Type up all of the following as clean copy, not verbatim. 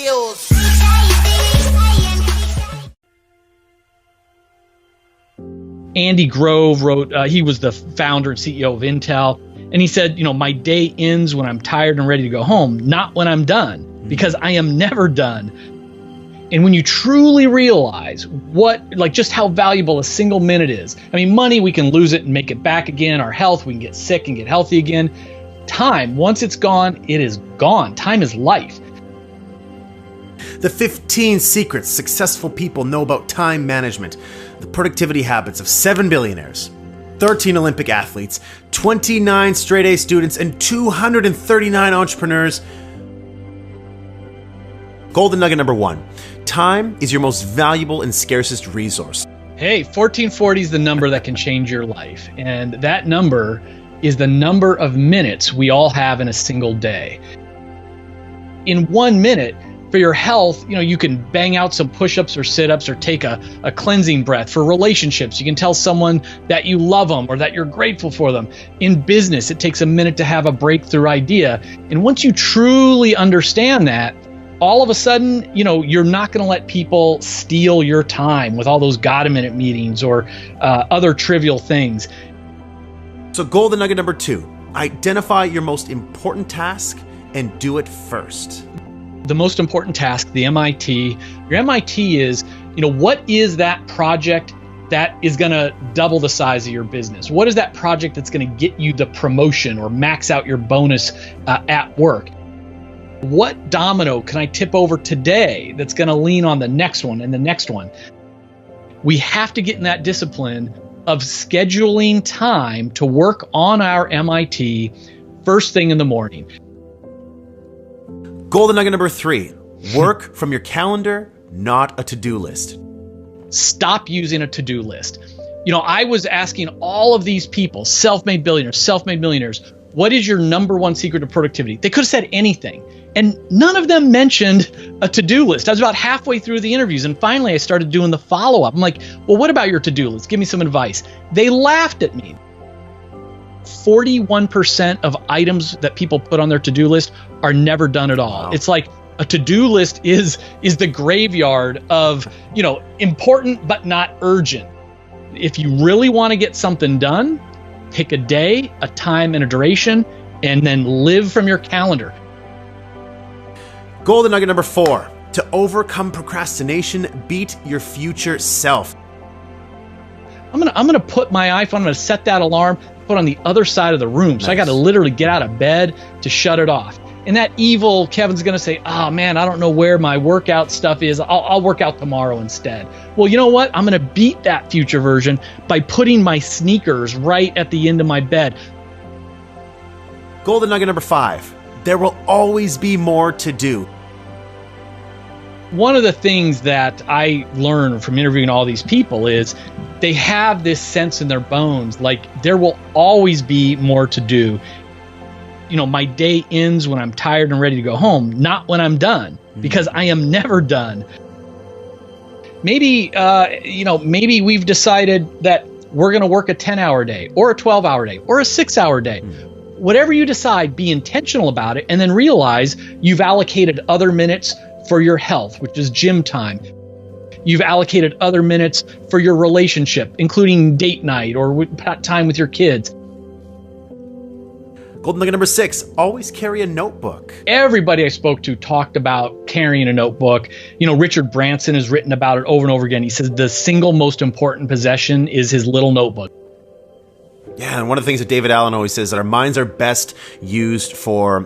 Studios. Andy Grove wrote, he was the founder and CEO of Intel. And he said, my day ends when I'm tired and ready to go home, not when I'm done, because I am never done. And when you truly realize just how valuable a single minute is, money, we can lose it and make it back again. Our health, we can get sick and get healthy again. Time, once it's gone, it is gone. Time is life. The 15 secrets successful people know about time management. The productivity habits of 7 billionaires, 13 Olympic athletes, 29 straight-A students, and 239 entrepreneurs. Golden nugget number 1. Time is your most valuable and scarcest resource. Hey, 1440 is the number that can change your life. And that number is the number of minutes we all have in a single day. In 1 minute, for your health, you can bang out some push-ups or sit-ups or take a cleansing breath. For relationships, you can tell someone that you love them or that you're grateful for them. In business, it takes a minute to have a breakthrough idea. And once you truly understand that, all of a sudden, you're not going to let people steal your time with all those got-a-minute meetings or other trivial things. So golden nugget number 2, identify your most important task and do it first. The most important task, the MIT. Your MIT is, what is that project that is going to double the size of your business? What is that project that's going to get you the promotion or max out your bonus at work? What domino can I tip over today that's going to lean on the next one and the next one? We have to get in that discipline of scheduling time to work on our MIT first thing in the morning. Golden nugget number 3, work from your calendar, not a to-do list. Stop using a to-do list. I was asking all of these people, self-made billionaires, self-made millionaires, what is your number 1 secret to productivity? They could have said anything. And none of them mentioned a to-do list. I was about halfway through the interviews, and finally I started doing the follow-up. I'm like, well, what about your to-do list? Give me some advice. They laughed at me. 41% of items that people put on their to-do list are never done at all. Wow. It's like a to-do list is the graveyard of, important but not urgent. If you really want to get something done, pick a day, a time, and a duration, and then live from your calendar. Golden nugget number 4, to overcome procrastination, beat your future self. I'm gonna put my iPhone, I'm gonna set that alarm, put on the other side of the room. So I got to literally get out of bed to shut it off. And that evil Kevin's going to say, oh man, I don't know where my workout stuff is. I'll work out tomorrow instead. Well, you know what? I'm going to beat that future version by putting my sneakers right at the end of my bed. Golden nugget number 5, there will always be more to do. One of the things that I learned from interviewing all these people is they have this sense in their bones, like there will always be more to do. My day ends when I'm tired and ready to go home, not when I'm done, because I am never done. Maybe, maybe we've decided that we're going to work a 10-hour day or a 12-hour day or a 6-hour day. Whatever you decide, be intentional about it, and then realize you've allocated other minutes for your health, which is gym time. You've allocated other minutes for your relationship, including date night or time with your kids. Golden nugget number 6, always carry a notebook. Everybody I spoke to talked about carrying a notebook. Richard Branson has written about it over and over again. He says the single most important possession is his little notebook. Yeah, and one of the things that David Allen always says that our minds are best used for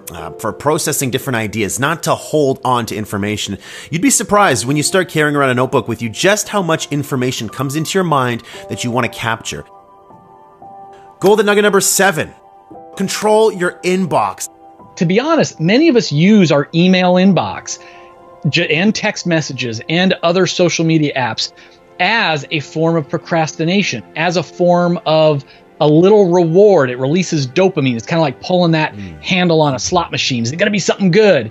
processing different ideas, not to hold on to information. You'd be surprised when you start carrying around a notebook with you just how much information comes into your mind that you want to capture. Golden nugget number 7, control your inbox. To be honest, many of us use our email inbox and text messages and other social media apps as a form of procrastination, as a form of a little reward. It releases dopamine. It's kind of like pulling that handle on a slot machine. Is it going to be something good?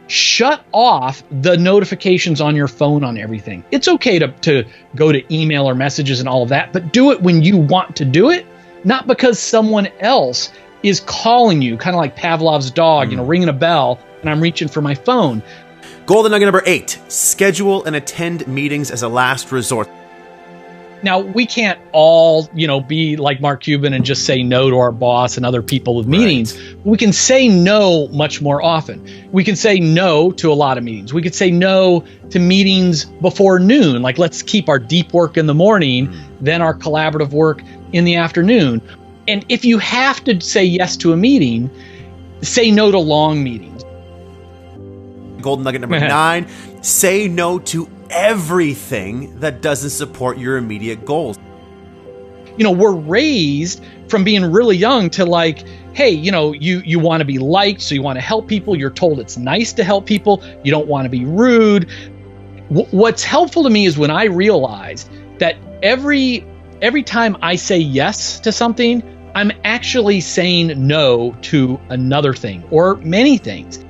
Shut off the notifications on your phone on everything. It's okay to go to email or messages and all of that, but do it when you want to do it, not because someone else is calling you, kind of like Pavlov's dog, ringing a bell and I'm reaching for my phone. Golden nugget number 8, schedule and attend meetings as a last resort. Now, we can't all, be like Mark Cuban and just say no to our boss and other people with meetings. Right. We can say no much more often. We can say no to a lot of meetings. We could say no to meetings before noon. Like, let's keep our deep work in the morning, then our collaborative work in the afternoon. And if you have to say yes to a meeting, say no to long meetings. Golden nugget number 9, say no to everything that doesn't support your immediate goals. We're raised from being really young to like, hey, you want to be liked, so you want to help people. You're told it's nice to help people. You don't want to be rude. What's helpful to me is when I realized that every time I say yes to something, I'm actually saying no to another thing or many things.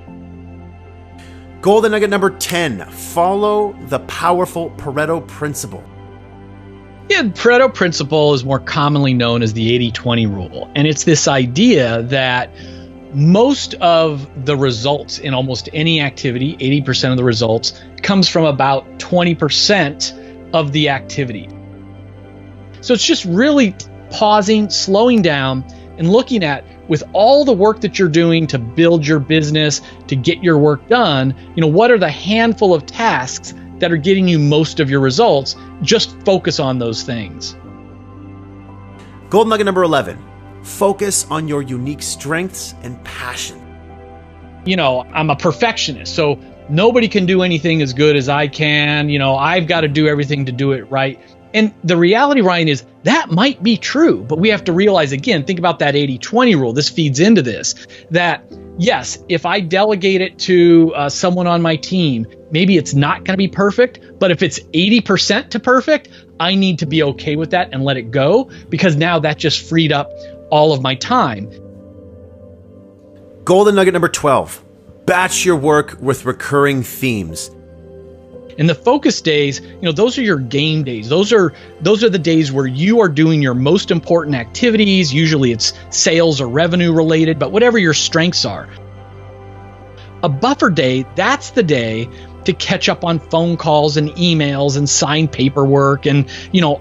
Golden nugget number 10, follow the powerful Pareto principle. Yeah, Pareto principle is more commonly known as the 80-20 rule. And it's this idea that most of the results in almost any activity, 80% of the results, comes from about 20% of the activity. So it's just really pausing, slowing down, and looking at, with all the work that you're doing to build your business, to get your work done, what are the handful of tasks that are getting you most of your results? Just focus on those things. Golden nugget number 11, focus on your unique strengths and passion. I'm a perfectionist, so nobody can do anything as good as I can. I've got to do everything to do it right. And the reality, Ryan, is that might be true, but we have to realize, again, think about that 80-20 rule. This feeds into this, that yes, if I delegate it to someone on my team, maybe it's not going to be perfect, but if it's 80% to perfect, I need to be okay with that and let it go, because now that just freed up all of my time. Golden nugget number 12, batch your work with recurring themes. And the focus days, those are your game days. Those are the days where you are doing your most important activities. Usually it's sales or revenue related, but whatever your strengths are. A buffer day, that's the day to catch up on phone calls and emails and sign paperwork and,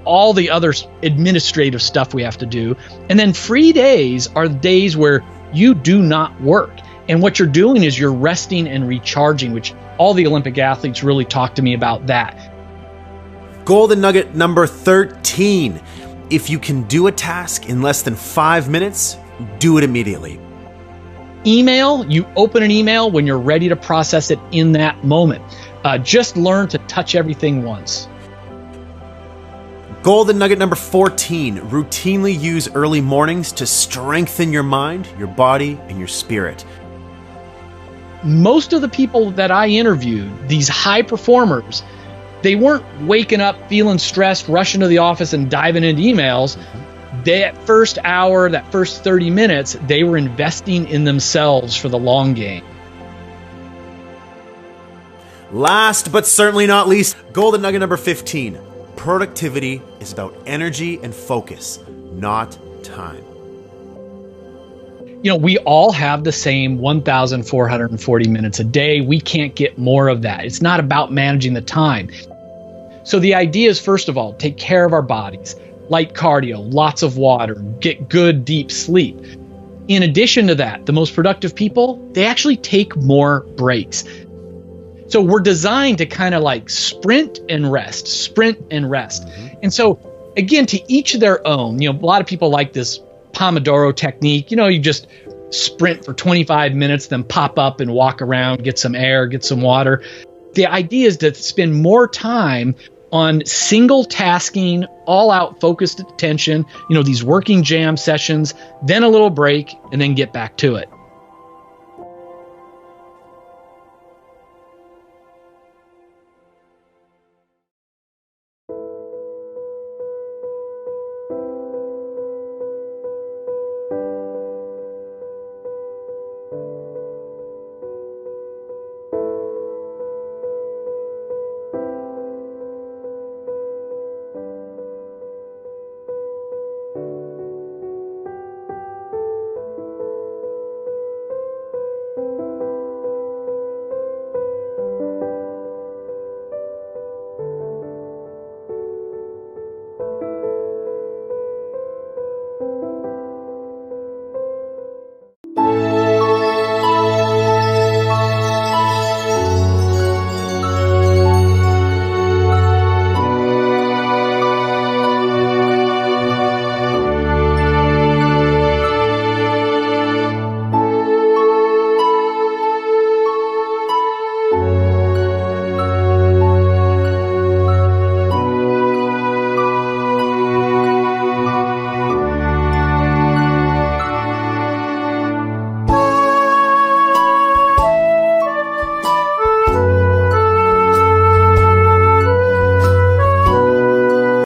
all the other administrative stuff we have to do. And then free days are the days where you do not work. And what you're doing is you're resting and recharging, which all the Olympic athletes really talk to me about that. Golden nugget number 13. If you can do a task in less than 5 minutes, do it immediately. Email, you open an email when you're ready to process it in that moment. Just learn to touch everything once. Golden nugget number 14. Routinely use early mornings to strengthen your mind, your body, and your spirit. Most of the people that I interviewed, these high performers, they weren't waking up feeling stressed, rushing to the office and diving into emails. That first hour, that first 30 minutes, they were investing in themselves for the long game. Last but certainly not least, golden nugget number 15. Productivity is about energy and focus, not time. We all have the same 1,440 minutes a day. We can't get more of that. It's not about managing the time. So the idea is, first of all, take care of our bodies, light cardio, lots of water, get good deep sleep. In addition to that, the most productive people, they actually take more breaks. So we're designed to kind of like sprint and rest. Mm-hmm. And so again, to each their own. A lot of people like this Pomodoro technique. You just sprint for 25 minutes, then pop up and walk around, get some air, get some water. The idea is to spend more time on single tasking, all out focused attention, these working jam sessions, then a little break, and then get back to it.